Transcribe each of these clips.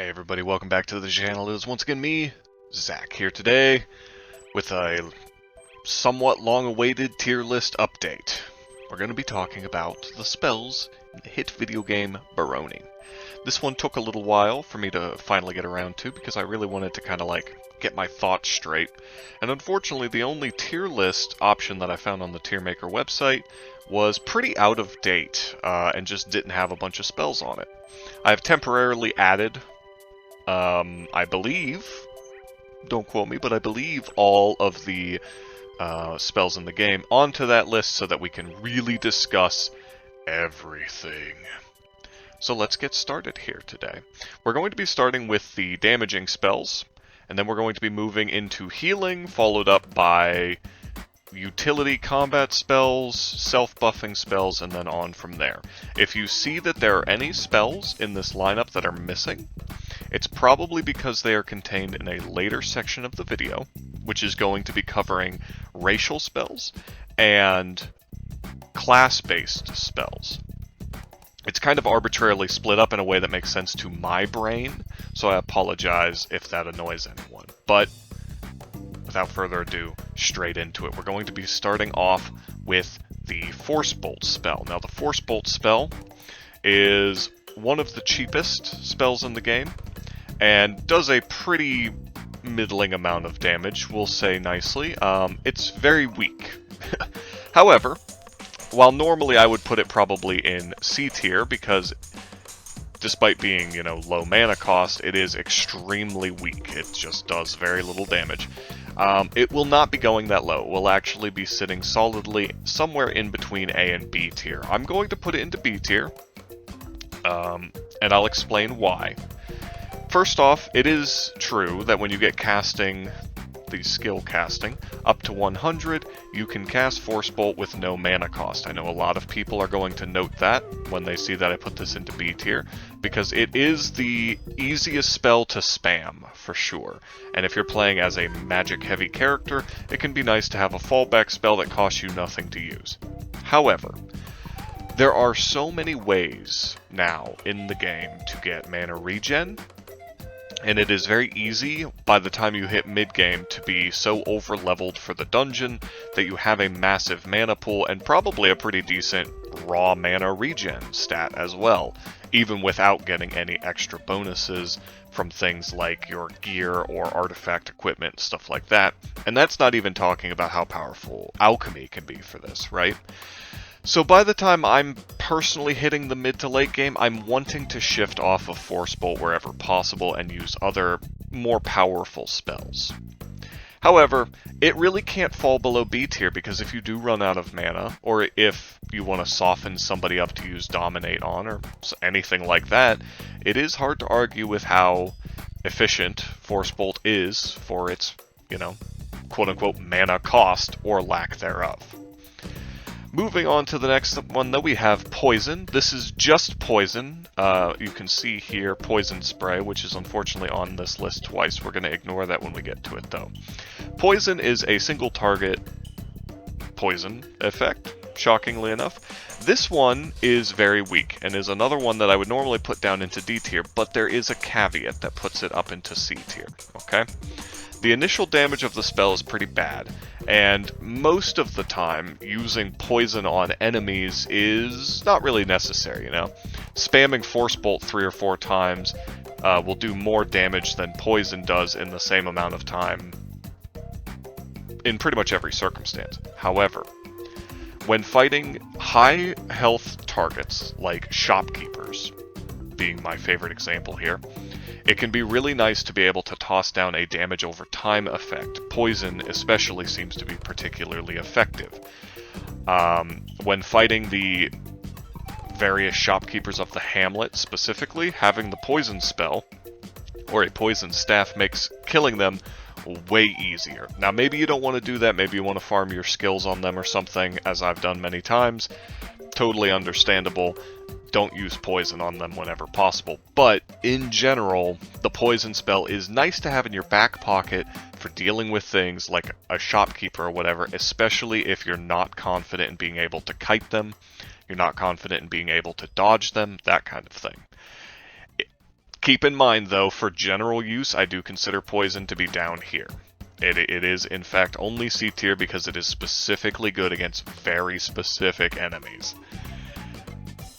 Hey everybody, welcome back to the channel. It is once again me, Zach, here today with a somewhat long-awaited tier list update. We're going to be talking about the spells in the hit video game Baroni. This one took a little while for me to finally get around to because I really wanted to kind of like get my thoughts straight. And unfortunately, the only tier list option that I found on the Tier Maker website was pretty out of date and just didn't have a bunch of spells on it. I've temporarily added I believe, don't quote me, but I believe all of the spells in the game onto that list so that we can really discuss everything. So let's get started here today. We're going to be starting with the damaging spells, and then we're going to be moving into healing, followed up by utility combat spells, self-buffing spells, and then on from there. If you see that there are any spells in this lineup that are missing, it's probably because they are contained in a later section of the video, which is going to be covering racial spells and class-based spells. It's kind of arbitrarily split up in a way that makes sense to my brain, so I apologize if that annoys anyone. But without further ado, straight into it. We're going to be starting off with the Force Bolt spell. Now, the Force Bolt spell is one of the cheapest spells in the game, and does a pretty middling amount of damage, we'll say nicely. It's very weak. However, while normally I would put it probably in C tier, because despite being, low mana cost, it is extremely weak. It just does very little damage. It will not be going that low. It will actually be sitting solidly somewhere in between A and B tier. I'm going to put it into B tier, and I'll explain why. First off, it is true that when you get casting, the skill casting, up to 100, you can cast Force Bolt with no mana cost. I know a lot of people are going to note that when they see that I put this into B tier, because it is the easiest spell to spam, for sure. And if you're playing as a magic-heavy character, it can be nice to have a fallback spell that costs you nothing to use. However, there are so many ways now in the game to get mana regen, and it is very easy by the time you hit mid-game to be so over-leveled for the dungeon that you have a massive mana pool and probably a pretty decent raw mana regen stat as well, even without getting any extra bonuses from things like your gear or artifact equipment, stuff like that. And that's not even talking about how powerful alchemy can be for this, right? So by the time I'm personally hitting the mid to late game, I'm wanting to shift off of Force Bolt wherever possible and use other, more powerful spells. However, it really can't fall below B tier, because if you do run out of mana, or if you want to soften somebody up to use Dominate on, or anything like that, it is hard to argue with how efficient Force Bolt is for its, quote-unquote mana cost, or lack thereof. Moving on to the next one, though, we have Poison. This is just Poison. You can see here Poison Spray, which is unfortunately on this list twice. We're going to ignore that when we get to it, though. Poison is a single target poison effect, shockingly enough. This one is very weak, and is another one that I would normally put down into D tier, but there is a caveat that puts it up into C tier, okay? The initial damage of the spell is pretty bad, and most of the time, using poison on enemies is not really necessary, Spamming Force Bolt 3 or 4 times will do more damage than poison does in the same amount of time in pretty much every circumstance. However, when fighting high health targets like shopkeepers, being my favorite example here, it can be really nice to be able to toss down a damage over time effect. Poison especially seems to be particularly effective. When fighting the various shopkeepers of the hamlet specifically, having the poison spell or a poison staff makes killing them way easier. Now, maybe you don't want to do that, maybe you want to farm your skills on them or something, as I've done many times. Totally understandable. Don't use poison on them whenever possible. But in general, the poison spell is nice to have in your back pocket for dealing with things like a shopkeeper or whatever, especially if you're not confident in being able to kite them, you're not confident in being able to dodge them, that kind of thing. Keep in mind, though, for general use, I do consider poison to be down here. It is, in fact, only C tier because it is specifically good against very specific enemies.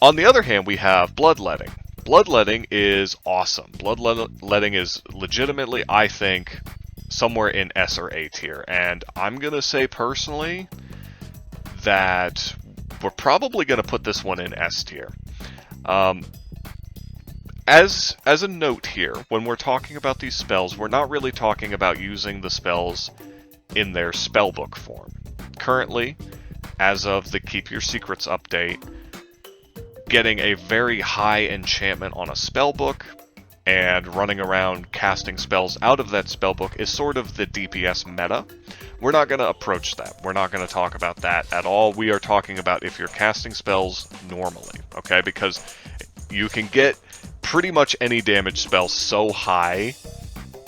On the other hand, we have Bloodletting. Bloodletting is awesome. Bloodletting is legitimately, I think, somewhere in S or A tier. And I'm going to say personally that we're probably going to put this one in S tier. As a note here, when we're talking about these spells, we're not really talking about using the spells in their spellbook form. Currently, as of the Keep Your Secrets update, getting a very high enchantment on a spellbook and running around casting spells out of that spellbook is sort of the DPS meta. We're not going to approach that. We're not going to talk about that at all. We are talking about if you're casting spells normally, okay? Because you can get pretty much any damage spell so high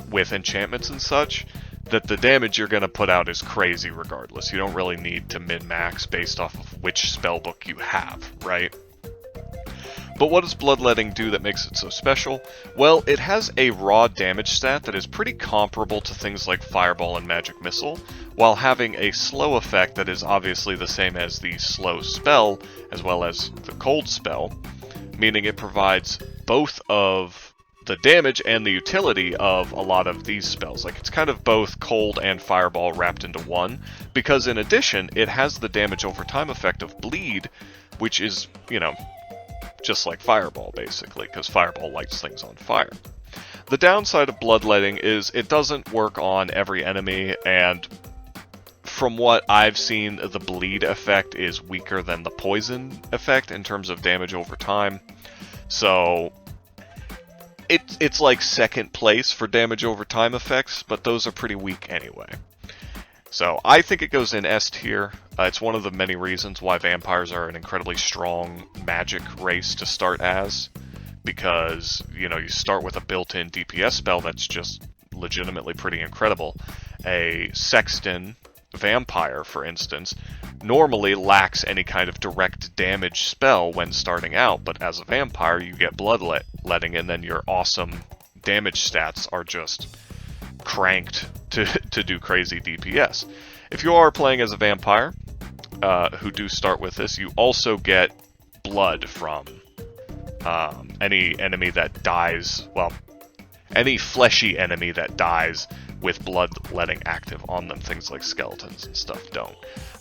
with enchantments and such that the damage you're going to put out is crazy regardless. You don't really need to min-max based off of which spellbook you have, right? But what does Bloodletting do that makes it so special? Well, it has a raw damage stat that is pretty comparable to things like Fireball and Magic Missile, while having a slow effect that is obviously the same as the slow spell, as well as the cold spell, meaning it provides both of the damage and the utility of a lot of these spells. Like, it's kind of both cold and fireball wrapped into one, because in addition, it has the damage over time effect of bleed, which is, you know, just like fireball, basically, because fireball lights things on fire. The downside of Bloodletting is it doesn't work on every enemy, and from what I've seen, the bleed effect is weaker than the poison effect in terms of damage over time. So it's like second place for damage over time effects, but those are pretty weak anyway. So I think it goes in S tier. It's one of the many reasons why vampires are an incredibly strong magic race to start as, because, you know, you start with a built-in DPS spell that's just legitimately pretty incredible. A Sexton vampire, for instance, normally lacks any kind of direct damage spell when starting out, but as a vampire you get Bloodletting, and then your awesome damage stats are just cranked to do crazy DPS. If you are playing as a vampire, who do start with this, you also get blood from any enemy that dies, well, any fleshy enemy that dies with Bloodletting active on them. Things like skeletons and stuff don't.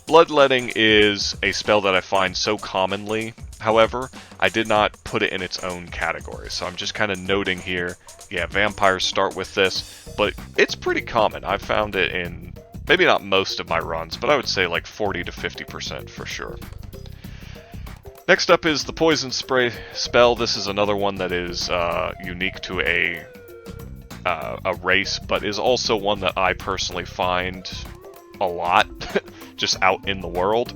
Bloodletting is a spell that I find so commonly, however, I did not put it in its own category, so I'm just kind of noting here, yeah, vampires start with this, but it's pretty common. I've found it in, maybe not most of my runs, but I would say like 40 to 50% for sure. Next up is the Poison Spray spell. This is another one that is unique to a race, but is also one that I personally find a lot just out in the world.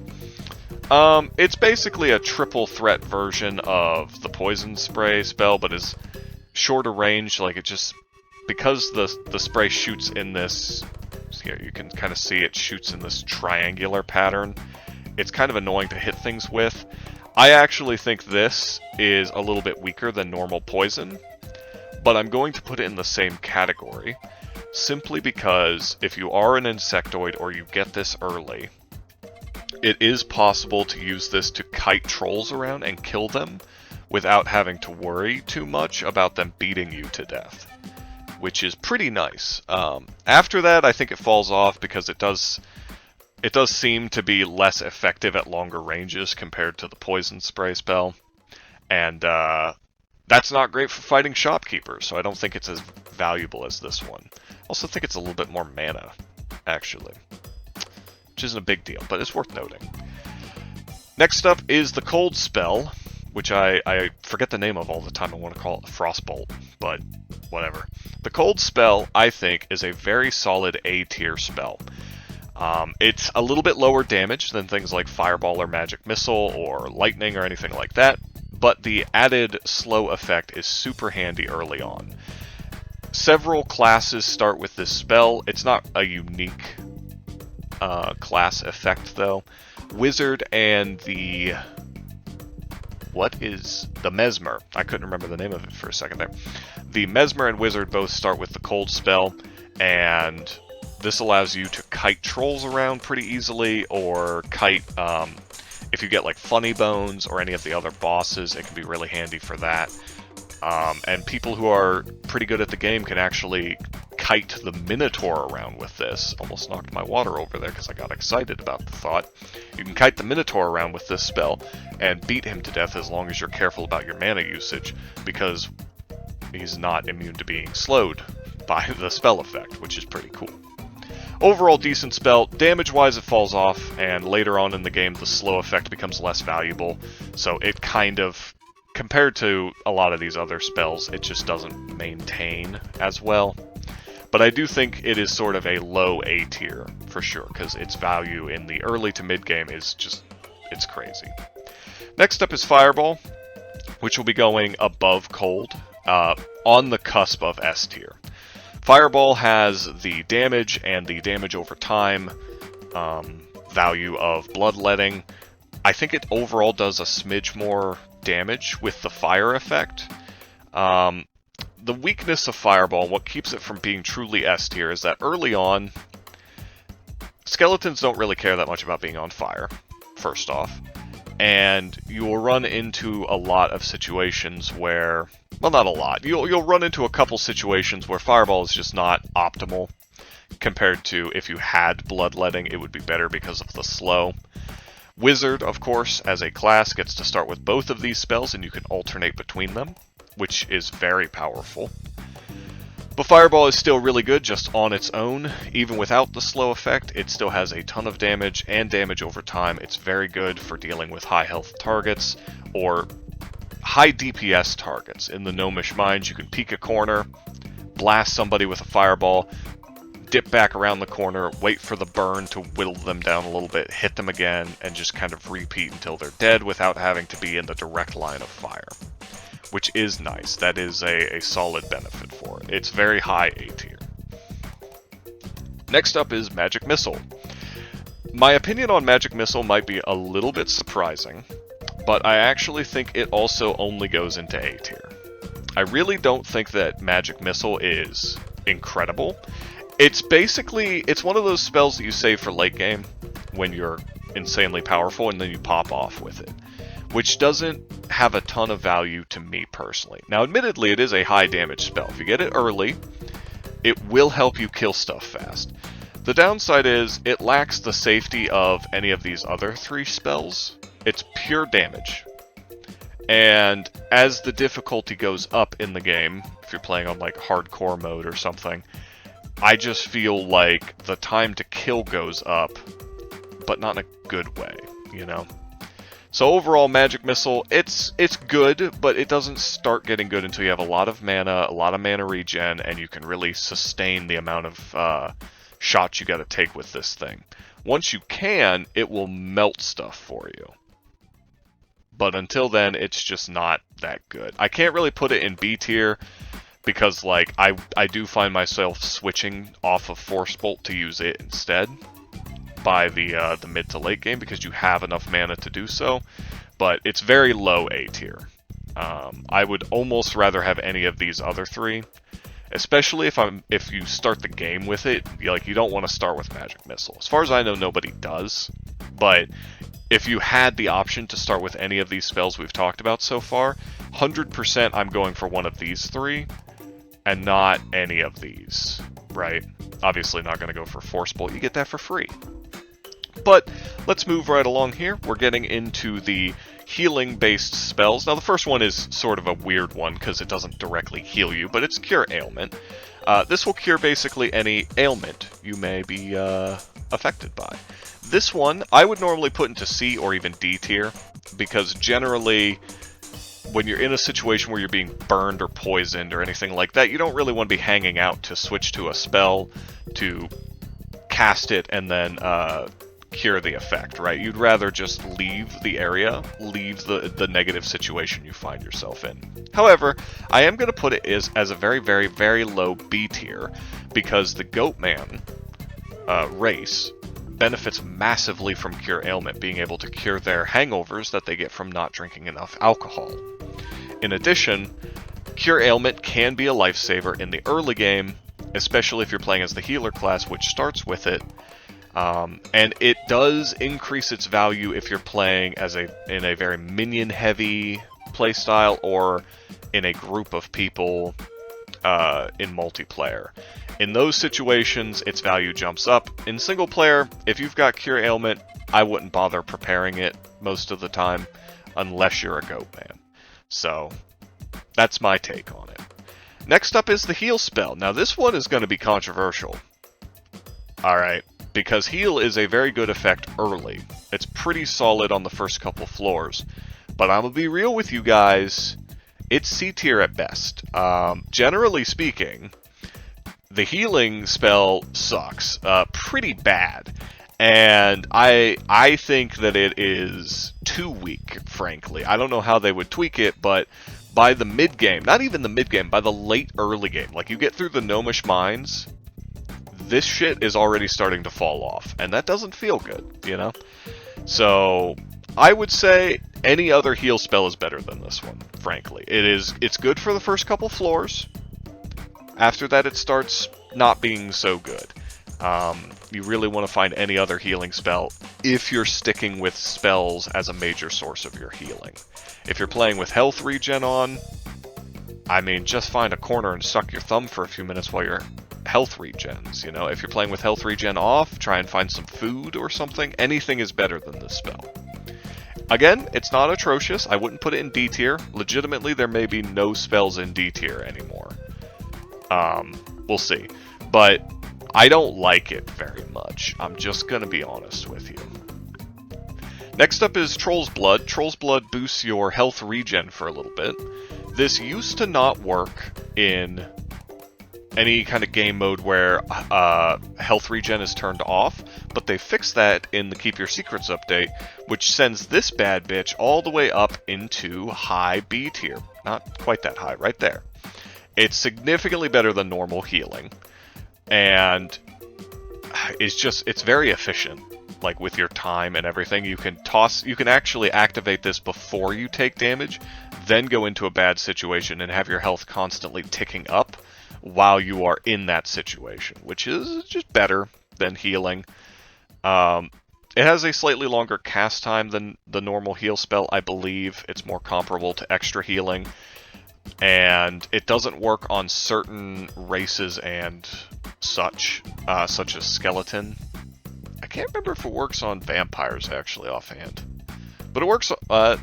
It's basically a triple threat version of the Poison Spray spell, but is shorter range. Like, it just, because the spray shoots in this, here you can kind of see it shoots in this triangular pattern, it's kind of annoying to hit things with. I actually think this is a little bit weaker than normal poison, but I'm going to put it in the same category, simply because if you are an insectoid or you get this early, it is possible to use this to kite trolls around and kill them without having to worry too much about them beating you to death, which is pretty nice. After that, I think it falls off because it does seem to be less effective at longer ranges compared to the Poison Spray spell, and that's not great for fighting shopkeepers, so I don't think it's as valuable as this one. I also think it's a little bit more mana, actually, which isn't a big deal, but it's worth noting. Next up is the Cold spell, which I forget the name of all the time. I want to call it Frostbolt, but whatever. The Cold spell, I think, is a very solid A tier spell. It's a little bit lower damage than things like Fireball or Magic Missile or Lightning or anything like that, but the added slow effect is super handy early on. Several classes start with this spell. It's not a unique class effect, though. Wizard and the... what is the Mesmer? I couldn't remember the name of it for a second there. The Mesmer and Wizard both start with the Cold spell, and this allows you to kite trolls around pretty easily, or kite, if you get like Funny Bones or any of the other bosses, it can be really handy for that. And people who are pretty good at the game can actually kite the Minotaur around with this. Almost knocked my water over there because I got excited about the thought. You can kite the Minotaur around with this spell and beat him to death as long as you're careful about your mana usage, because he's not immune to being slowed by the spell effect, which is pretty cool. Overall decent spell. Damage-wise it falls off, and later on in the game the slow effect becomes less valuable, so it kind of, compared to a lot of these other spells, it just doesn't maintain as well. But I do think it is sort of a low A tier, for sure, because its value in the early to mid game is just, it's crazy. Next up is Fireball, which will be going above Cold, on the cusp of S tier. Fireball has the damage and the damage over time value of Bloodletting. I think it overall does a smidge more damage with the fire effect. The weakness of Fireball, what keeps it from being truly S tier, is that early on, skeletons don't really care that much about being on fire, first off. And you will run into a lot of situations where, well, not a lot, you'll run into a couple situations where Fireball is just not optimal, compared to if you had Bloodletting, it would be better because of the slow. Wizard, of course, as a class, gets to start with both of these spells, and you can alternate between them, which is very powerful. But Fireball is still really good just on its own. Even without the slow effect, it still has a ton of damage and damage over time. It's very good for dealing with high health targets or high DPS targets. In the Gnomish Mines, you can peek a corner, blast somebody with a Fireball, dip back around the corner, wait for the burn to whittle them down a little bit, hit them again, and just kind of repeat until they're dead without having to be in the direct line of fire. Which is nice. That is a solid benefit for it. It's very high A tier. Next up is Magic Missile. My opinion on Magic Missile might be a little bit surprising, but I actually think it also only goes into A tier. I really don't think that Magic Missile is incredible. It's basically, it's one of those spells that you save for late game when you're insanely powerful and then you pop off with it, which doesn't have a ton of value to me personally. Now, admittedly, it is a high damage spell. If you get it early, it will help you kill stuff fast. The downside is it lacks the safety of any of these other three spells. It's pure damage. And as the difficulty goes up in the game, if you're playing on like hardcore mode or something, I just feel like the time to kill goes up, but not in a good way, you know? So overall, Magic Missile, it's good, but it doesn't start getting good until you have a lot of mana regen, and you can really sustain the amount of shots you gotta take with this thing. Once you can, it will melt stuff for you. But until then, it's just not that good. I can't really put it in B tier, because like I do find myself switching off of Force Bolt to use it instead by the mid to late game, because you have enough mana to do so, but it's very low A tier. I would almost rather have any of these other three, especially if you start the game with it. Like, you don't want to start with Magic Missile. As far as I know, nobody does, but if you had the option to start with any of these spells we've talked about so far, 100% I'm going for one of these three, and not any of these, right? Obviously not going to go for Force Bolt, you get that for free. But let's move right along here. We're getting into the healing-based spells. Now, the first one is sort of a weird one because it doesn't directly heal you, but it's Cure Ailment. This will cure basically any ailment you may be affected by. This one, I would normally put into C or even D tier, because generally, when you're in a situation where you're being burned or poisoned or anything like that, you don't really want to be hanging out to switch to a spell, to cast it, and then cure the effect, right? You'd rather just leave the area, leave the negative situation you find yourself in. However, I am going to put it as a very, very, very low B tier, because the Goatman race benefits massively from Cure Ailment, being able to cure their hangovers that they get from not drinking enough alcohol. In addition, Cure Ailment can be a lifesaver in the early game, especially if you're playing as the healer class, which starts with it. And it does increase its value if you're playing in a very minion-heavy playstyle or in a group of people in multiplayer. In those situations, its value jumps up. In single player, if you've got Cure Ailment, I wouldn't bother preparing it most of the time, unless you're a goat man. So, that's my take on it. Next up is the heal spell. Now this one is going to be controversial. Alright, because heal is a very good effect early. It's pretty solid on the first couple floors. But I'm going to be real with you guys, it's C tier at best. Generally speaking, the healing spell sucks. Pretty bad. And I think that it is too weak, frankly. I don't know how they would tweak it, but by the mid-game, not even the mid-game, by the late early game, like you get through the Gnomish Mines, this shit is already starting to fall off. And that doesn't feel good, you know? So, I would say any other heal spell is better than this one, frankly. It's good for the first couple floors. After that, it starts not being so good. You really want to find any other healing spell if you're sticking with spells as a major source of your healing. If you're playing with health regen on, I mean, just find a corner and suck your thumb for a few minutes while your health regens, you know? If you're playing with health regen off, try and find some food or something. Anything is better than this spell. Again, it's not atrocious. I wouldn't put it in D tier. Legitimately, there may be no spells in D tier anymore. We'll see. But I don't like it very much. I'm just going to be honest with you. Next up is Troll's Blood. Troll's Blood boosts your health regen for a little bit. This used to not work in any kind of game mode where health regen is turned off, but they fixed that in the Keep Your Secrets update, which sends this bad bitch all the way up into high B tier. Not quite that high, right there. It's significantly better than normal healing, and it's very efficient. Like with your time and everything, you can actually activate this before you take damage, then go into a bad situation and have your health constantly ticking up while you are in that situation, which is just better than healing. It has a slightly longer cast time than the normal heal spell, I believe. It's more comparable to extra healing, and it doesn't work on certain races and such as skeleton. I can't remember if it works on vampires, actually, offhand. But it works, I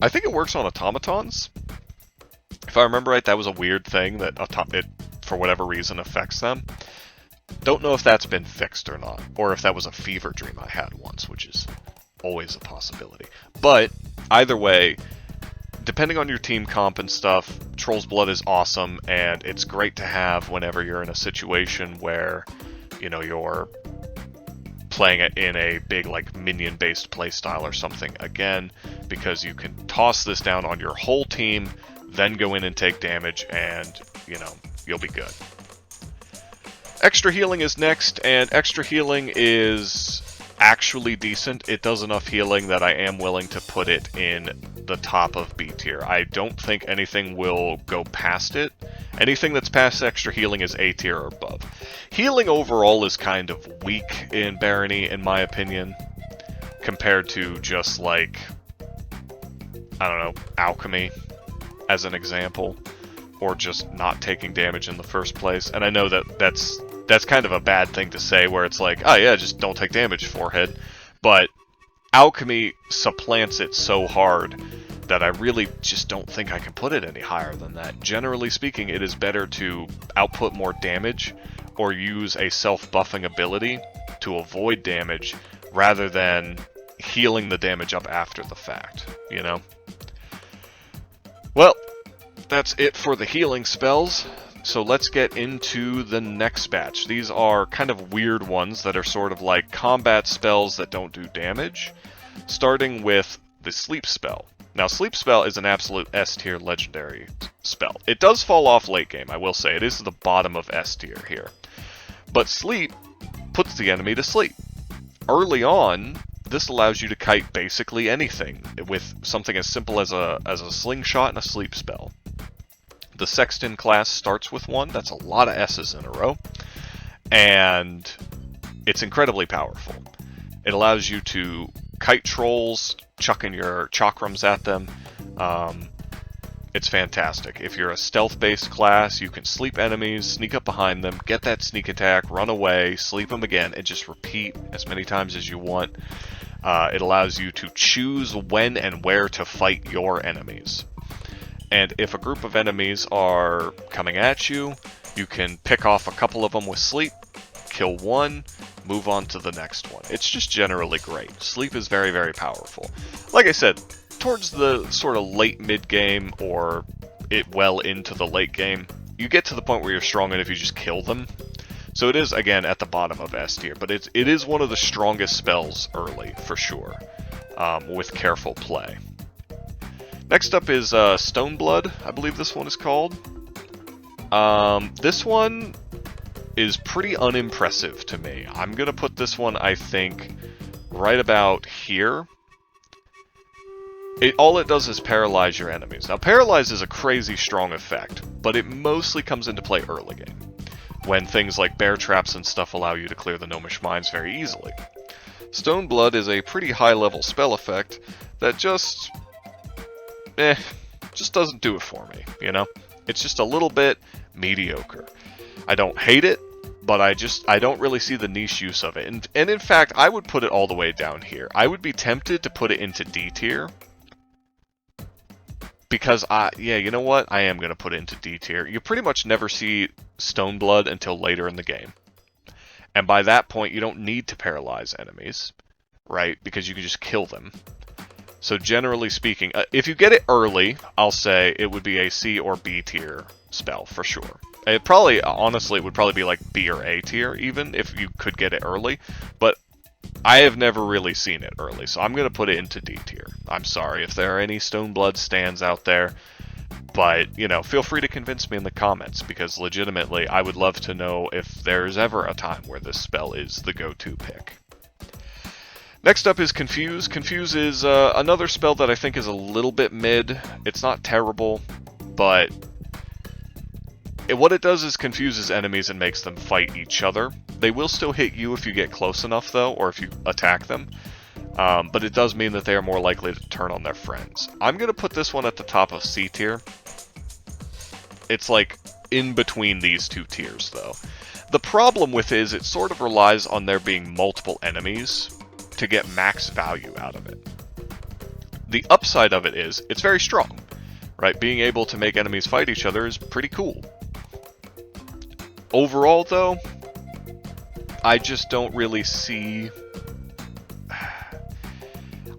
think it works on automatons. If I remember right, that was a weird thing that it, for whatever reason, affects them. Don't know if that's been fixed or not, or if that was a fever dream I had once, which is always a possibility. But, either way, depending on your team comp and stuff, Troll's Blood is awesome, and it's great to have whenever you're in a situation where, you know, you're playing it in a big, like, minion-based playstyle or something, again, because you can toss this down on your whole team, then go in and take damage, and, you know, you'll be good. Extra healing is next, and extra healing is actually decent. It does enough healing that I am willing to put it in the top of B tier. I don't think anything will go past it. Anything that's past extra healing is A tier or above. Healing overall is kind of weak in Barony, in my opinion, compared to just, like, I don't know, alchemy, as an example, or just not taking damage in the first place. And I know that that's kind of a bad thing to say, where it's like, oh yeah, just don't take damage, forehead. But alchemy supplants it so hard that I really just don't think I can put it any higher than that. Generally speaking, it is better to output more damage or use a self-buffing ability to avoid damage rather than healing the damage up after the fact, you know? Well, that's it for the healing spells. So let's get into the next batch. These are kind of weird ones that are sort of like combat spells that don't do damage, starting with the Sleep Spell. Now, Sleep Spell is an absolute S tier legendary spell. It does fall off late game, I will say. It is the bottom of S tier here. But Sleep puts the enemy to sleep. Early on, this allows you to kite basically anything with something as simple as a slingshot and a sleep spell. The Sexton class starts with one. That's a lot of S's in a row. And it's incredibly powerful. It allows you to kite trolls, chucking your chakrams at them. It's fantastic. If you're a stealth-based class, you can sleep enemies, sneak up behind them, get that sneak attack, run away, sleep them again, and just repeat as many times as you want. It allows you to choose when and where to fight your enemies. And if a group of enemies are coming at you, you can pick off a couple of them with sleep, kill one, move on to the next one. It's just generally great. Sleep is very, very powerful. Like I said, towards the sort of late mid-game or well into the late game, you get to the point where you're strong enough you just kill them. So it is, again, at the bottom of S tier, but it is one of the strongest spells early, for sure, with careful play. Next up is Stoneblood, I believe this one is called. This one is pretty unimpressive to me. I'm going to put this one, I think, right about here. All it does is paralyze your enemies. Now, paralyze is a crazy strong effect, but it mostly comes into play early game, when things like bear traps and stuff allow you to clear the gnomish mines very easily. Stoneblood is a pretty high-level spell effect that just doesn't do it for me, you know? It's just a little bit mediocre. I don't hate it, but I don't really see the niche use of it. And in fact, I would put it all the way down here. I would be tempted to put it into D tier. Because, yeah, you know what? I am going to put it into D tier. You pretty much never see Stoneblood until later in the game. And by that point, you don't need to paralyze enemies, right? Because you can just kill them. So generally speaking, if you get it early, I'll say it would be a C or B tier spell, for sure. It probably, honestly, it would probably be like B or A tier, even, if you could get it early. But I have never really seen it early, so I'm going to put it into D tier. I'm sorry if there are any Stoneblood stands out there, but, you know, feel free to convince me in the comments, because legitimately, I would love to know if there's ever a time where this spell is the go-to pick. Next up is Confuse. Confuse is another spell that I think is a little bit mid. It's not terrible, but what it does is confuses enemies and makes them fight each other. They will still hit you if you get close enough, though, or if you attack them. But it does mean that they are more likely to turn on their friends. I'm going to put this one at the top of C tier. It's like in between these two tiers, though. The problem with it is it sort of relies on there being multiple enemies to get max value out of it. The upside of it is it's very strong, right? Being able to make enemies fight each other is pretty cool. Overall, though, I just don't really see...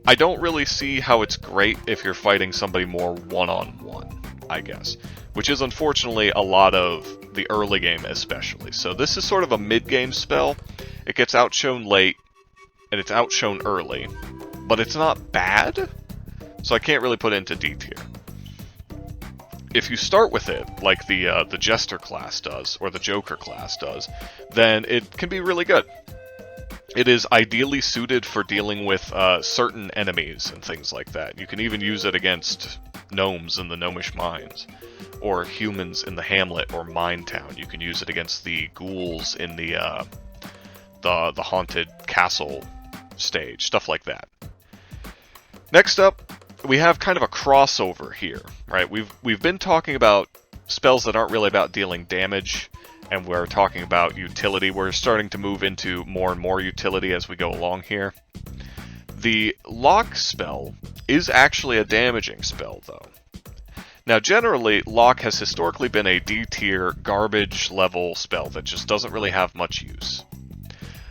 I don't really see how it's great if you're fighting somebody more one-on-one, I guess. Which is unfortunately a lot of the early game especially. So this is sort of a mid-game spell. It gets outshone late, and it's outshone early. But it's not bad, so I can't really put it into D tier. If you start with it, like the Jester class does, or the Joker class does, then it can be really good. It is ideally suited for dealing with certain enemies and things like that. You can even use it against gnomes in the gnomish mines, or humans in the hamlet or mine town. You can use it against the ghouls in the haunted castle stage, stuff like that. Next up, we have kind of a crossover here, right? We've been talking about spells that aren't really about dealing damage, and we're talking about utility. We're starting to move into more and more utility as we go along here. The Lock spell is actually a damaging spell, though. Now, generally, Lock has historically been a D-tier, garbage-level spell that just doesn't really have much use.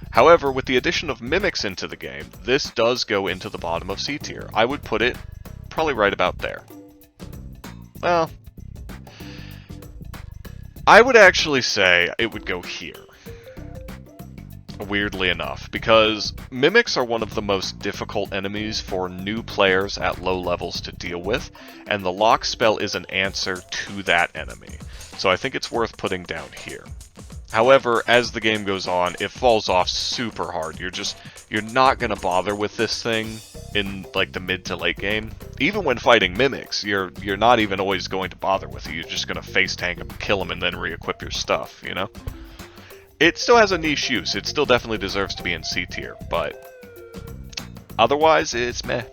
However, with the addition of Mimics into the game, this does go into the bottom of C tier. I would put it probably right about there. Well, I would actually say it would go here. Weirdly enough, because Mimics are one of the most difficult enemies for new players at low levels to deal with, and the Lock spell is an answer to that enemy. So I think it's worth putting down here. However, as the game goes on, it falls off super hard. You're not gonna bother with this thing in like the mid to late game. Even when fighting mimics, you're not even always going to bother with it. You're just gonna face tank them, kill them, and then re-equip your stuff, you know? It still has a niche use. It still definitely deserves to be in C tier, but otherwise, it's meh.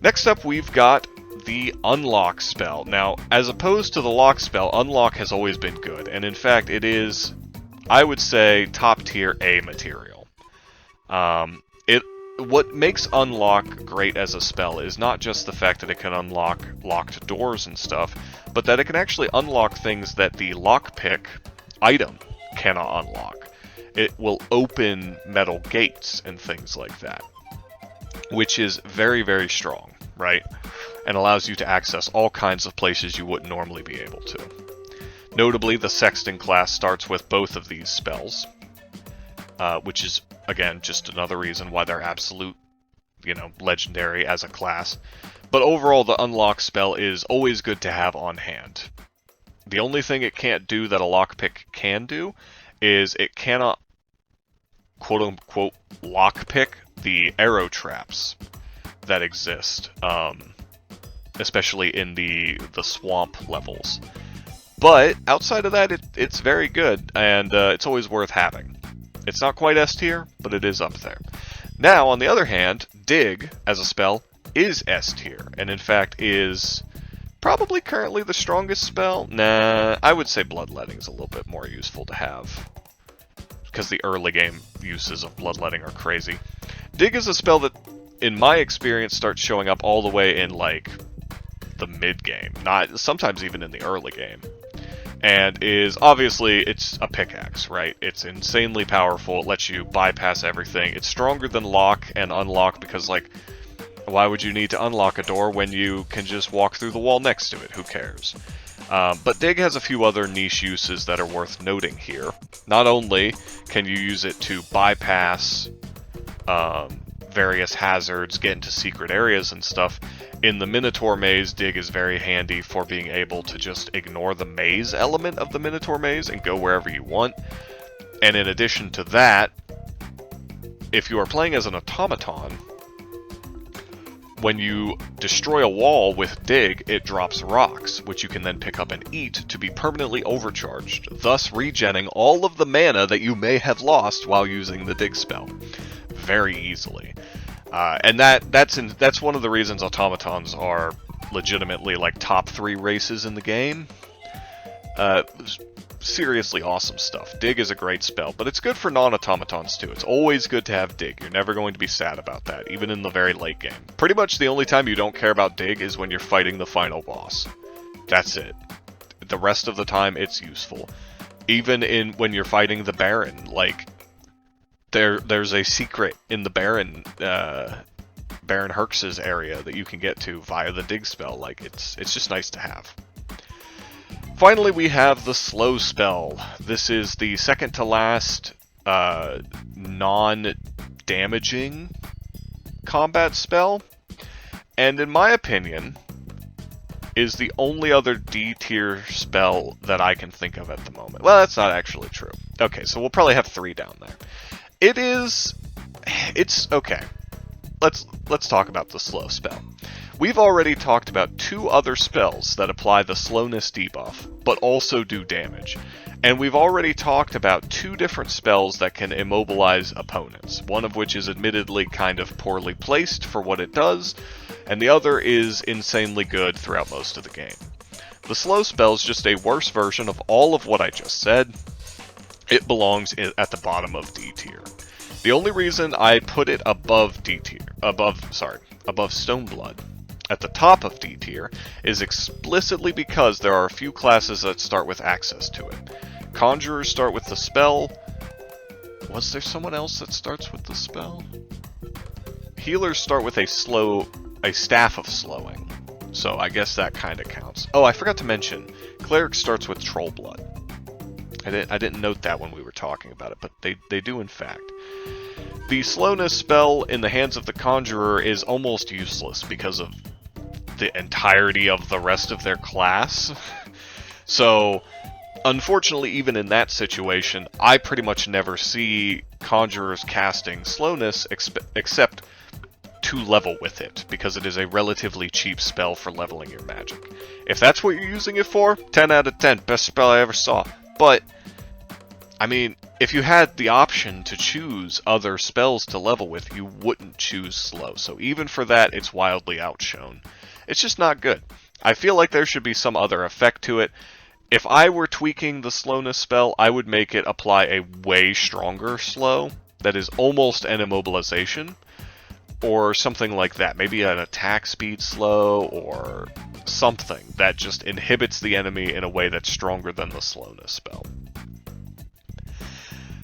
Next up, we've got the Unlock spell. Now, as opposed to the Lock spell, Unlock has always been good, and in fact, it is, I would say, top tier A material. What makes Unlock great as a spell is not just the fact that it can unlock locked doors and stuff, but that it can actually unlock things that the lockpick item cannot unlock. It will open metal gates and things like that, which is very, very strong, right? And allows you to access all kinds of places you wouldn't normally be able to. Notably, the Sexton class starts with both of these spells, which is, again, just another reason why they're absolute, legendary as a class. But overall, the Unlock spell is always good to have on hand. The only thing it can't do that a lockpick can do is it cannot, quote-unquote, lockpick the arrow traps that exist, especially in the swamp levels. But outside of that, it's very good, and it's always worth having. It's not quite S tier, but it is up there. Now, on the other hand, Dig, as a spell, is S tier, and in fact is probably currently the strongest spell. Nah, I would say Bloodletting is a little bit more useful to have, because the early game uses of Bloodletting are crazy. Dig is a spell that, in my experience, starts showing up all the way in, like, the mid-game, not sometimes even in the early game. And is, obviously, it's a pickaxe, right? It's insanely powerful, it lets you bypass everything. It's stronger than Lock and Unlock because, like, why would you need to unlock a door when you can just walk through the wall next to it? Who cares? But Dig has a few other niche uses that are worth noting here. Not only can you use it to bypass various hazards, get into secret areas and stuff, in the Minotaur maze, Dig is very handy for being able to just ignore the maze element of the Minotaur maze and go wherever you want. And in addition to that, if you are playing as an automaton, when you destroy a wall with Dig, it drops rocks, which you can then pick up and eat to be permanently overcharged, thus regenning all of the mana that you may have lost while using the Dig spell very easily. And that's one of the reasons automatons are legitimately like top 3 races in the game. Seriously awesome stuff. Dig is a great spell, but it's good for non-automatons too. It's always good to have Dig. You're never going to be sad about that, even in the very late game. Pretty much the only time you don't care about Dig is when you're fighting the final boss. That's it. The rest of the time, it's useful. Even when you're fighting the Baron, like, there's a secret in the Baron Herx's area that you can get to via the Dig spell. Like, it's just nice to have. Finally, we have the Slow spell. This is the second to last non-damaging combat spell, and in my opinion, is the only other D tier spell that I can think of at the moment. Well, that's not actually true. Okay, so we'll probably have 3 down there. It's okay. Let's talk about the Slow spell. We've already talked about 2 other spells that apply the Slowness debuff, but also do damage. And we've already talked about 2 different spells that can immobilize opponents, one of which is admittedly kind of poorly placed for what it does, and the other is insanely good throughout most of the game. The Slow spell is just a worse version of all of what I just said. It belongs at the bottom of D tier. The only reason I put it above D tier, above Stoneblood, at the top of D tier, is explicitly because there are a few classes that start with access to it. Conjurers start with the spell. Was there someone else that starts with the spell? Healers start with a staff of slowing. So I guess that kind of counts. Oh, I forgot to mention, Cleric starts with Troll Blood. I didn't note that when we were talking about it, but they do in fact. The Slowness spell in the hands of the Conjurer is almost useless because of the entirety of the rest of their class. So Unfortunately, even in that situation, I pretty much never see conjurers casting slowness except to level with it, because it is a relatively cheap spell for leveling your magic. If that's what you're using it for, 10 out of 10, best spell I ever saw. But, I mean, if you had the option to choose other spells to level with, you wouldn't choose slow. So even for that, it's wildly outshone. It's just not good. I feel like there should be some other effect to it. If I were tweaking the slowness spell, I would make it apply a way stronger slow that is almost an immobilization, or something like that. Maybe an attack speed slow, or something that just inhibits the enemy in a way that's stronger than the slowness spell.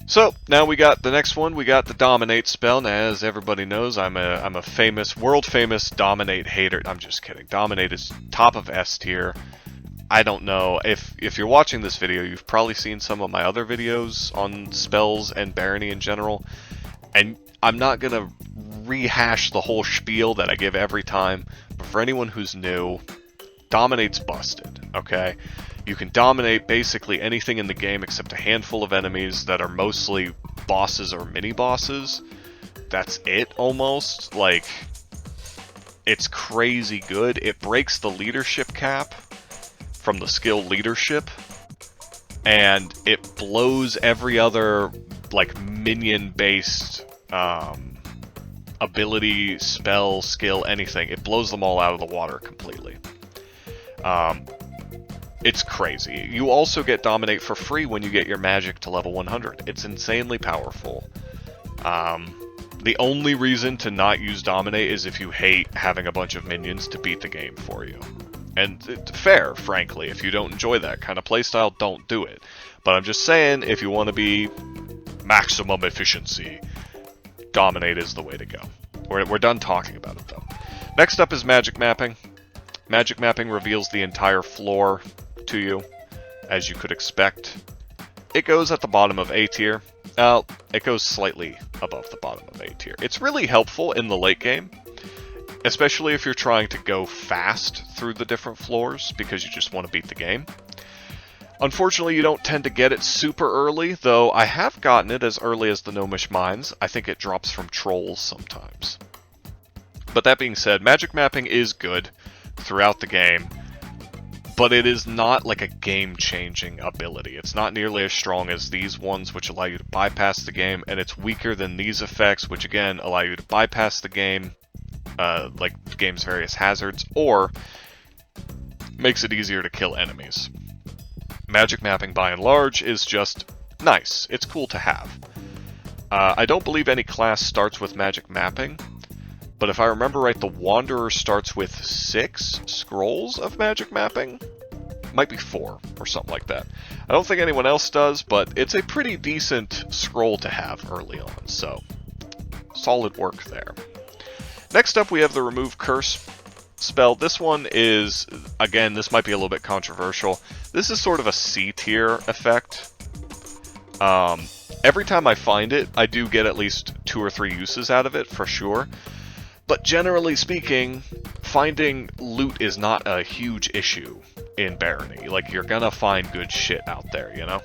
So, now we got the next one, we got the Dominate spell. Now, as everybody knows, I'm a famous, world-famous Dominate hater. I'm just kidding. Dominate is top of S tier. I don't know, if you're watching this video, you've probably seen some of my other videos on spells and barony in general, and I'm not gonna rehash the whole spiel that I give every time, but for anyone who's new, Dominate's busted, okay? You can dominate basically anything in the game except a handful of enemies that are mostly bosses or mini-bosses. That's it, almost. Like, it's crazy good. It breaks the leadership cap from the skill leadership, and it blows every other, like, minion-based ability, spell, skill, anything. It blows them all out of the water completely. It's crazy. You also get Dominate for free when you get your magic to level 100. It's insanely powerful. The only reason to not use Dominate is if you hate having a bunch of minions to beat the game for you. And fair, frankly. If you don't enjoy that kind of playstyle, don't do it. But I'm just saying, if you want to be maximum efficiency, Dominate is the way to go. We're done talking about it, though. Next up is Magic Mapping. Magic Mapping reveals the entire floor to you, as you could expect. It goes at the bottom of A tier. It goes slightly above the bottom of A tier. It's really helpful in the late game, especially if you're trying to go fast through the different floors because you just want to beat the game. Unfortunately, you don't tend to get it super early, though I have gotten it as early as the Gnomish Mines. I think it drops from trolls sometimes. But that being said, Magic Mapping is good throughout the game, but it is not like a game-changing ability. It's not nearly as strong as these ones, which allow you to bypass the game, and it's weaker than these effects, which again allow you to bypass the game, like the game's various hazards, or makes it easier to kill enemies. Magic Mapping, by and large, is just nice. It's cool to have. I don't believe any class starts with Magic Mapping, but if I remember right, the Wanderer starts with 6 scrolls of Magic Mapping? Might be 4, or something like that. I don't think anyone else does, but it's a pretty decent scroll to have early on, so solid work there. Next up, we have the Remove Curse spell. This one is, again, this might be a little bit controversial. This is sort of a C tier effect. Every time I find it, I do get at least 2 or 3 uses out of it, for sure. But generally speaking, finding loot is not a huge issue in Barony. Like, you're gonna find good shit out there, you know?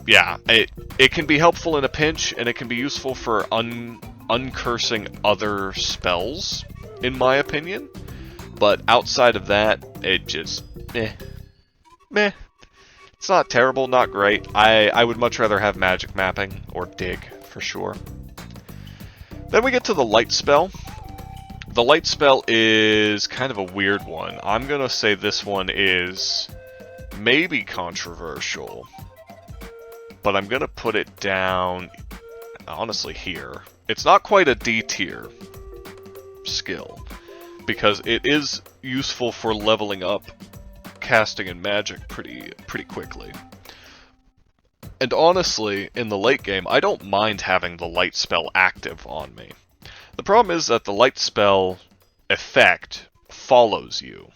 Yeah, it can be helpful in a pinch, and it can be useful for uncursing other spells, in my opinion. But outside of that, it just, meh. It's not terrible, not great. I would much rather have Magic Mapping, or Dig, for sure. Then we get to the Light spell. The Light spell is kind of a weird one. I'm gonna say this one is maybe controversial, but I'm gonna put it down, honestly, here. It's not quite a D tier skill, because it is useful for leveling up casting and magic pretty quickly. And honestly, in the late game, I don't mind having the Light spell active on me. The problem is that the Light spell effect follows you.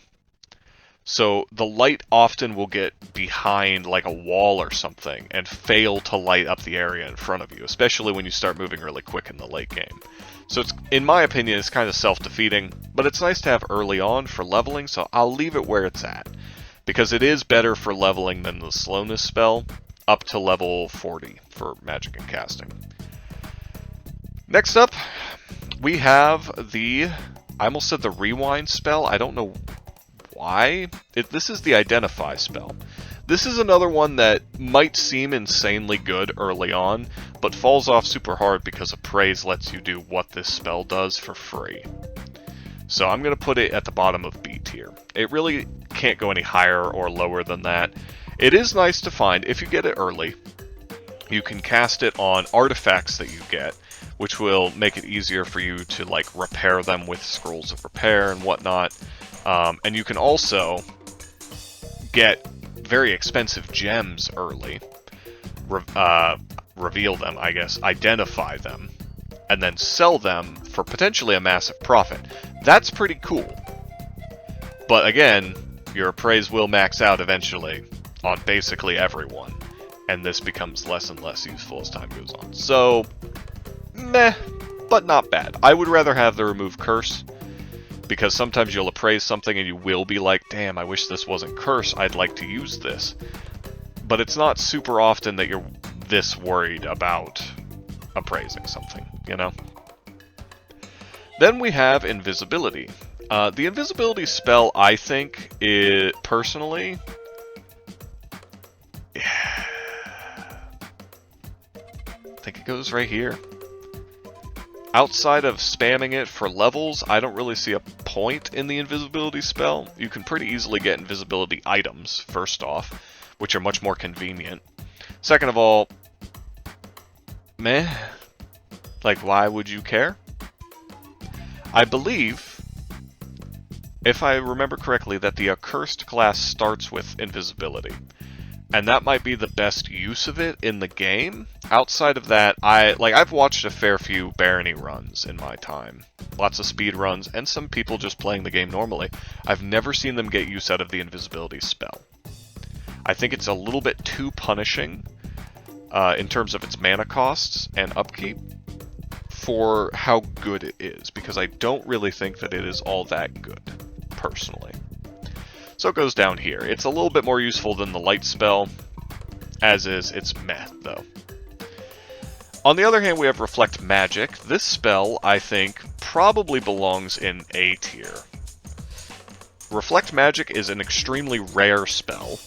So the light often will get behind like a wall or something and fail to light up the area in front of you, especially when you start moving really quick in the late game. So it's, in my opinion, it's kind of self-defeating, but it's nice to have early on for leveling, so I'll leave it where it's at. because it is better for leveling than the Slowness spell, up to level 40 for magic and casting. Next up, we have the, I almost said the Rewind spell, I don't know why. This is the Identify spell. This is another one that might seem insanely good early on, but falls off super hard because Appraise lets you do what this spell does for free. So I'm going to put it at the bottom of B tier. It really can't go any higher or lower than that. It is nice to find. If you get it early, you can cast it on artifacts that you get, which will make it easier for you to like repair them with scrolls of repair and whatnot. And you can also get very expensive gems early, reveal them, I guess, identify them, and then sell them for potentially a massive profit. That's pretty cool. But again, your appraise will max out eventually on basically everyone, and this becomes less and less useful as time goes on. So, meh, but not bad. I would rather have the remove curse, because sometimes you'll appraise something and you will be like, damn, I wish this wasn't curse, I'd like to use this. But it's not super often that you're this worried about appraising something, you know? Then we have invisibility. The invisibility spell, I think, personally, I think it goes right here. Outside of spamming it for levels, I don't really see a point in the invisibility spell. You can pretty easily get invisibility items, first off, which are much more convenient. Second of all, meh. Like, why would you care? I believe, if I remember correctly, that the Accursed class starts with invisibility. And that might be the best use of it in the game. Outside of that, I've watched a fair few Barony runs in my time. Lots of speed runs, and some people just playing the game normally. I've never seen them get use out of the invisibility spell. I think it's a little bit too punishing in terms of its mana costs and upkeep for how good it is, because I don't really think that it is all that good, personally. So it goes down here. It's a little bit more useful than the light spell, as is its meh, though. On the other hand, we have Reflect Magic. This spell, I think, probably belongs in A tier. Reflect Magic is an extremely rare spell,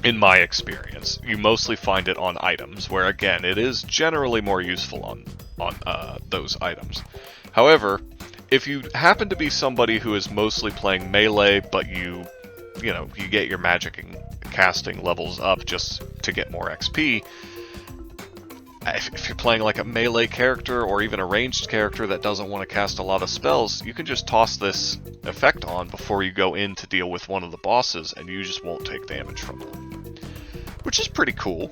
in my experience. You mostly find it on items, where again, it is generally more useful on those items. However, if you happen to be somebody who is mostly playing melee, but you get your magic and casting levels up just to get more XP, if you're playing like a melee character or even a ranged character that doesn't want to cast a lot of spells, you can just toss this effect on before you go in to deal with one of the bosses, and you just won't take damage from them. Which is pretty cool.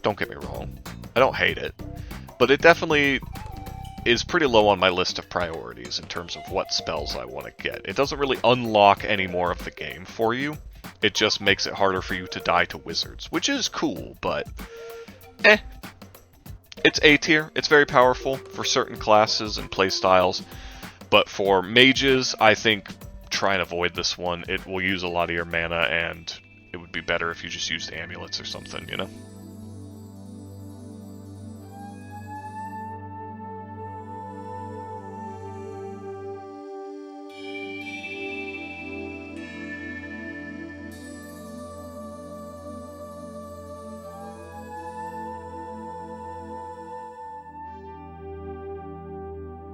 Don't get me wrong. I don't hate it. But it definitely is pretty low on my list of priorities in terms of what spells I want to get. It doesn't really unlock any more of the game for you. It just makes it harder for you to die to wizards, which is cool, but eh. It's A tier. It's very powerful for certain classes and playstyles, but for mages, I think try and avoid this one. It will use a lot of your mana, and it would be better if you just used amulets or something, you know?